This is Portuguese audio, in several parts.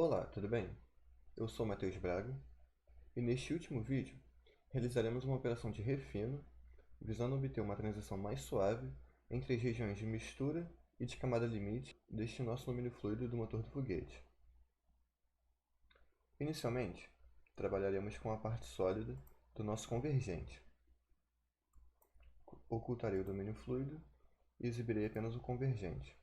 Olá, tudo bem? Eu sou Matheus Braga e neste último vídeo realizaremos uma operação de refino visando obter uma transição mais suave entre as regiões de mistura e de camada limite deste nosso lumínio fluido do motor do foguete. Inicialmente, trabalharemos com a parte sólida do nosso convergente. Ocultarei o domínio fluido e exibirei apenas o convergente.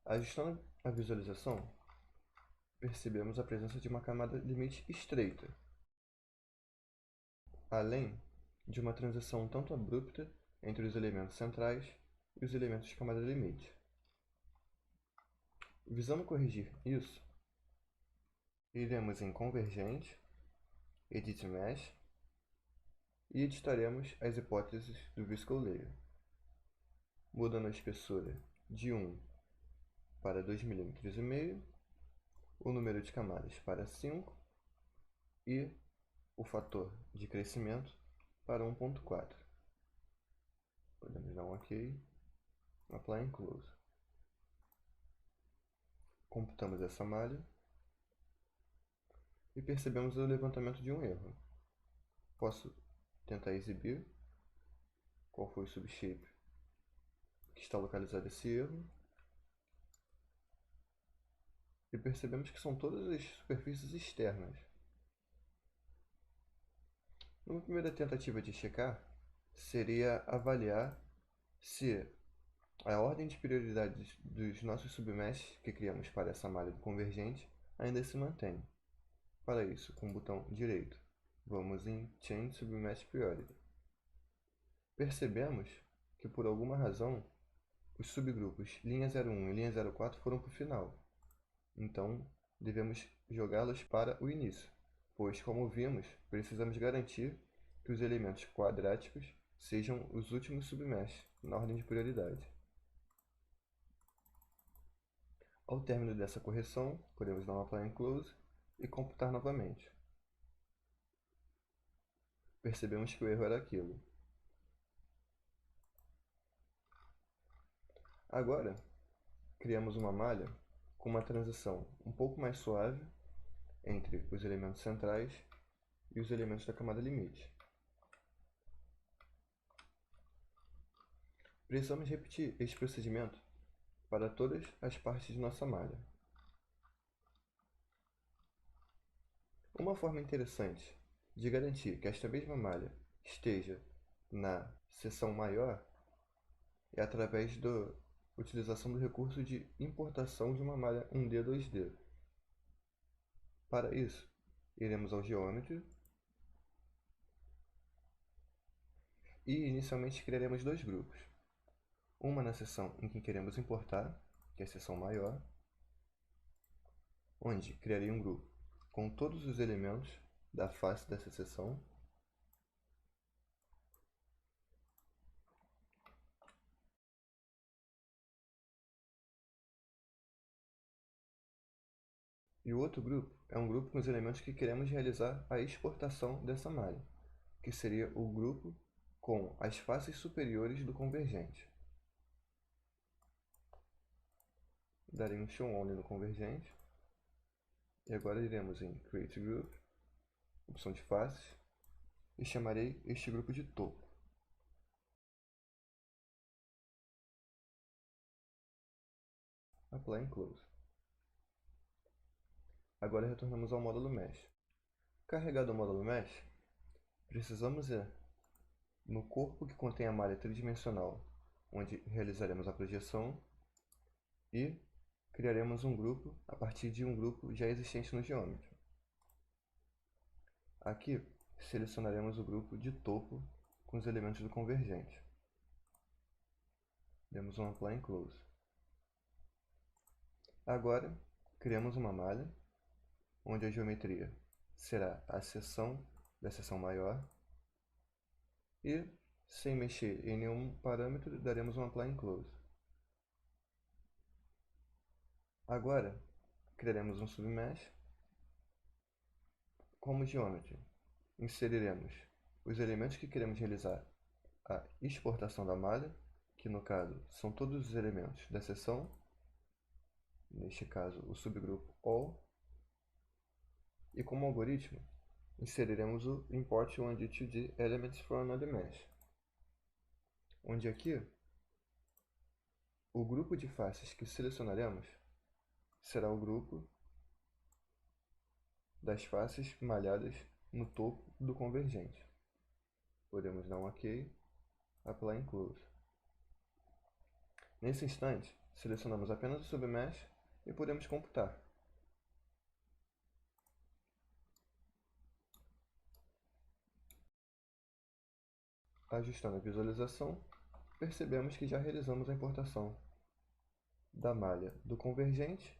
Ajustando a visualização, percebemos a presença de uma camada limite estreita, além de uma transição um tanto abrupta entre os elementos centrais e os elementos de camada limite. Visando corrigir isso, iremos em Convergente, Edit Mesh e editaremos as hipóteses do Visco Layer, mudando a espessura de 1 para 2,5 mm, o número de camadas para 5 e o fator de crescimento para 1.4. Podemos dar um OK, Apply and Close. Computamos essa malha e percebemos o levantamento de um erro. Posso tentar exibir qual foi o subshape que está localizado esse erro. E percebemos que são todas as superfícies externas. Uma primeira tentativa de checar seria avaliar se a ordem de prioridades dos nossos submeshes que criamos para essa malha do convergente ainda se mantém. Para isso, com o botão direito, vamos em Change Submesh Priority. Percebemos que por alguma razão os subgrupos linha 01 e linha 04 foram para o final. Então, devemos jogá-los para o início, pois, como vimos, precisamos garantir que os elementos quadráticos sejam os últimos submeshes na ordem de prioridade. Ao término dessa correção, podemos dar um Apply and Close e computar novamente. Percebemos que o erro era aquilo. Agora, criamos uma malha com uma transição um pouco mais suave entre os elementos centrais e os elementos da camada limite. Precisamos repetir este procedimento para todas as partes de nossa malha. Uma forma interessante de garantir que esta mesma malha esteja na seção maior é através da utilização do recurso de importação de uma malha 1D 2D. Para isso, iremos ao Geometry e inicialmente criaremos dois grupos. Uma na seção em que queremos importar, que é a seção maior, onde criarei um grupo com todos os elementos da face dessa seção. E o outro grupo é um grupo com os elementos que queremos realizar a exportação dessa malha, que seria o grupo com as faces superiores do convergente. Darei um Show Only no convergente. E agora iremos em Create Group, opção de faces, e chamarei este grupo de topo. Apply and Close. Agora retornamos ao módulo Mesh. Carregado o módulo Mesh, precisamos ir no corpo que contém a malha tridimensional, onde realizaremos a projeção, e criaremos um grupo a partir de um grupo já existente no Geometry. Aqui, selecionaremos o grupo de topo com os elementos do convergente. Demos um Apply and Close. Agora, criamos uma malha, onde a geometria será a seção da seção maior, e, sem mexer em nenhum parâmetro, daremos um Apply and Close. Agora, criaremos um submesh. Como Geometry, inseriremos os elementos que queremos realizar a exportação da malha, que no caso são todos os elementos da seção, neste caso o subgrupo all, e como algoritmo inseriremos o import one-to-d elements from node mesh, onde aqui o grupo de faces que selecionaremos será o grupo das faces malhadas no topo do convergente. Podemos dar um OK, Apply Include. Nesse instante, selecionamos apenas o submesh e podemos computar. Ajustando a visualização, percebemos que já realizamos a importação da malha do convergente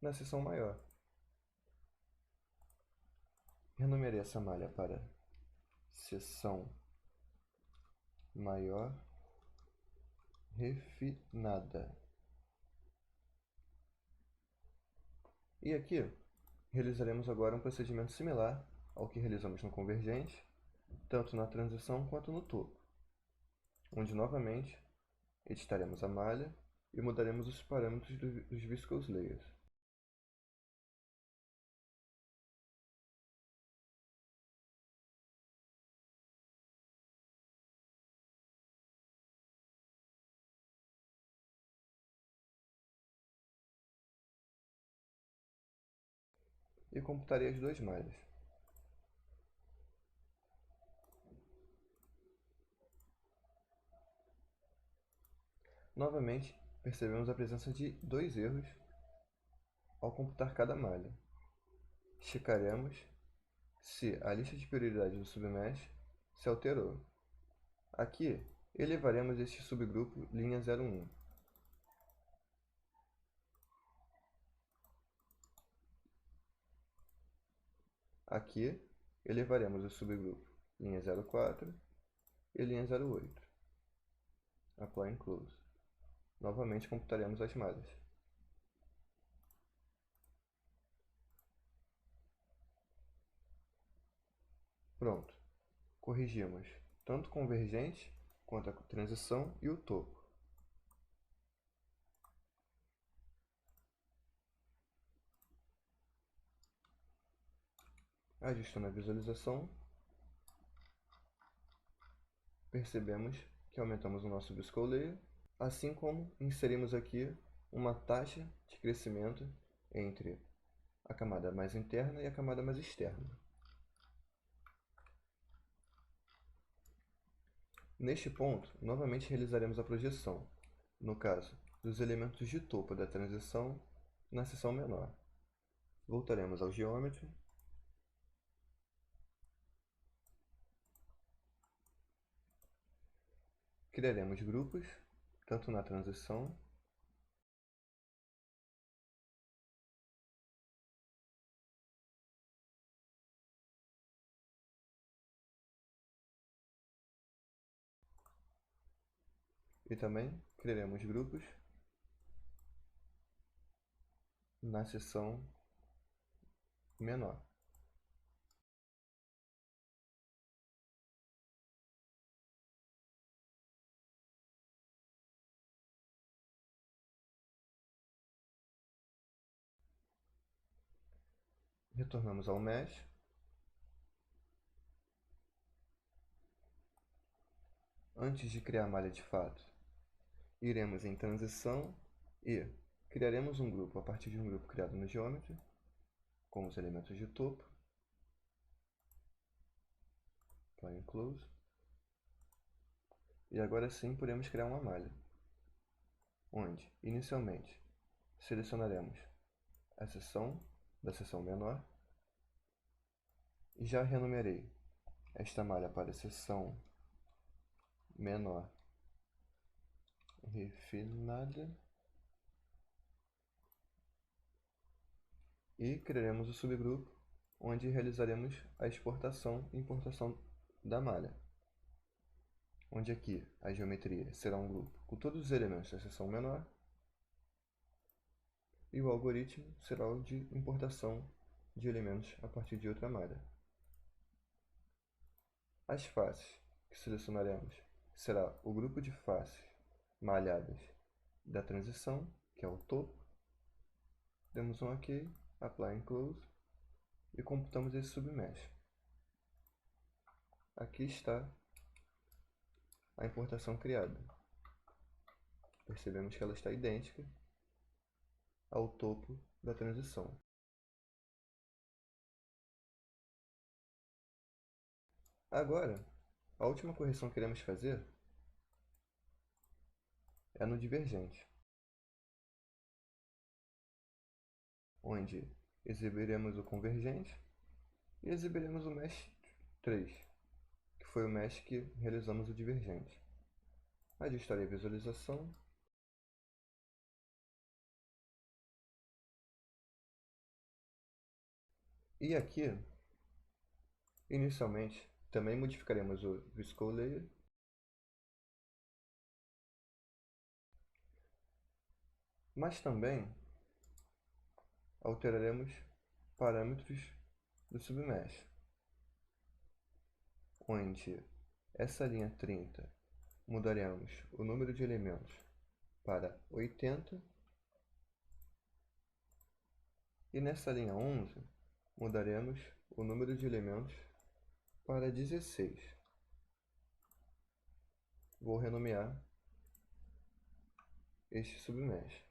na seção maior. Renumerei essa malha para seção maior refinada. E aqui realizaremos agora um procedimento similar ao que realizamos no convergente, tanto na transição quanto no topo, onde novamente editaremos a malha e mudaremos os parâmetros dos viscose layers. E computarei as duas malhas. Novamente, percebemos a presença de dois erros ao computar cada malha. Checaremos se a lista de prioridade do submesh se alterou. Aqui, elevaremos este subgrupo linha 01. Aqui, elevaremos o subgrupo linha 04 e linha 08. Apply Include. Novamente computaremos as malhas. Pronto. Corrigimos tanto o convergente quanto a transição e o topo. Ajustando a visualização, percebemos que aumentamos o nosso viscose layer, assim como inserimos aqui uma taxa de crescimento entre a camada mais interna e a camada mais externa. Neste ponto, novamente realizaremos a projeção, no caso, dos elementos de topo da transição na seção menor. Voltaremos ao Geometry, criaremos grupos, tanto na transição e também criaremos grupos na seção menor. Retornamos ao Mesh. Antes de criar a malha de fato, iremos em transição e criaremos um grupo a partir de um grupo criado no Geometry, com os elementos de topo, Apply Close, e agora sim podemos criar uma malha, onde inicialmente selecionaremos a seção da seção menor e já renumerei esta malha para a seção menor refinada e criaremos o subgrupo onde realizaremos a exportação e importação da malha, onde aqui a geometria será um grupo com todos os elementos da seção menor e o algoritmo será o de importação de elementos a partir de outra malha. As faces que selecionaremos será o grupo de faces malhadas da transição, que é o topo. Demos um OK, Apply and Close e computamos esse submesh. Aqui está a importação criada. Percebemos que ela está idêntica ao topo da transição. Agora, a última correção que iremos fazer é no divergente, onde exibiremos o convergente e exibiremos o mesh 3, que foi o mesh que realizamos o divergente. Ajustarei a visualização. E aqui, inicialmente, também modificaremos o Visco Layer. Mas também alteraremos parâmetros do submesh, onde essa linha 30 mudaremos o número de elementos para 80 e nessa linha 11 mudaremos o número de elementos para 16. Vou renomear este submesh.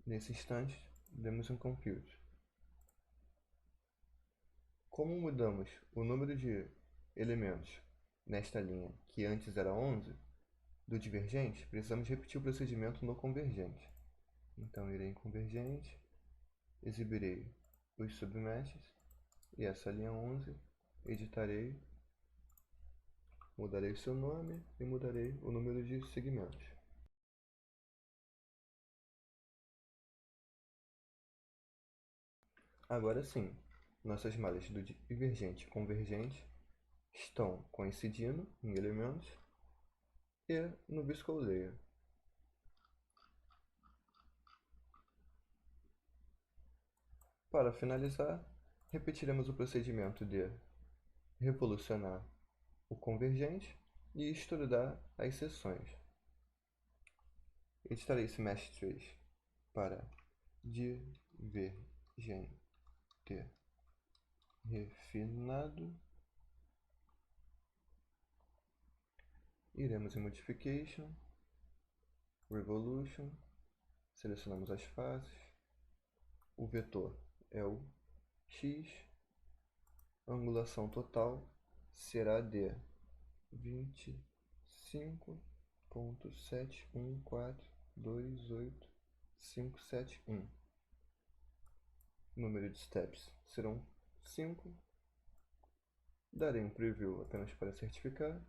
Nesse instante, demos um compute. Como mudamos o número de elementos nesta linha, que antes era 11, do divergente, precisamos repetir o procedimento no convergente. Então, irei em convergente, exibirei os submeshes e essa linha 11, editarei, mudarei o seu nome e mudarei o número de segmentos. Agora sim, nossas malhas do divergente e convergente estão coincidindo em elementos e no Visco Layer. Para finalizar, repetiremos o procedimento de revolucionar o convergente e estudar as seções. Editarei esse mesh 3 para divergente refinado. Iremos em Modification, Revolution, selecionamos as faces, o vetor é o X, a angulação total será de 25.71428.571. Número de steps serão 5. Darei um preview apenas para certificar.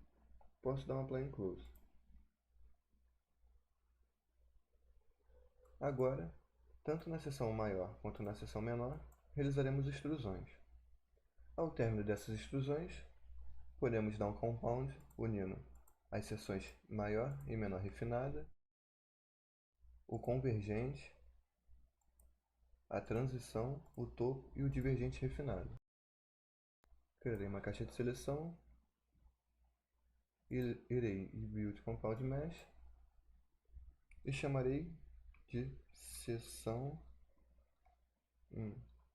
Posso dar uma Apply and Close. Agora, tanto na seção maior quanto na seção menor, realizaremos extrusões. Ao término dessas extrusões, podemos dar um compound unindo as seções maior e menor refinada, o convergente, a transição, o topo e o divergente refinado. Criarei uma caixa de seleção, irei em Build Compound Mesh e chamarei de seção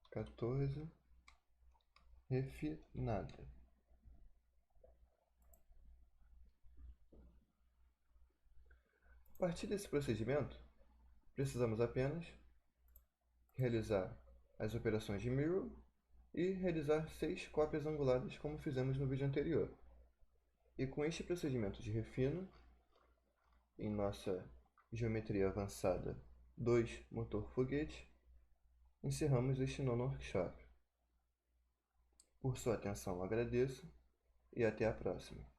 14 refinada. A partir desse procedimento, precisamos apenas realizar as operações de Mirror e realizar 6 cópias angulares como fizemos no vídeo anterior. E com este procedimento de refino, em nossa geometria avançada 2 motor foguete, encerramos este nono workshop. Por sua atenção agradeço e até a próxima.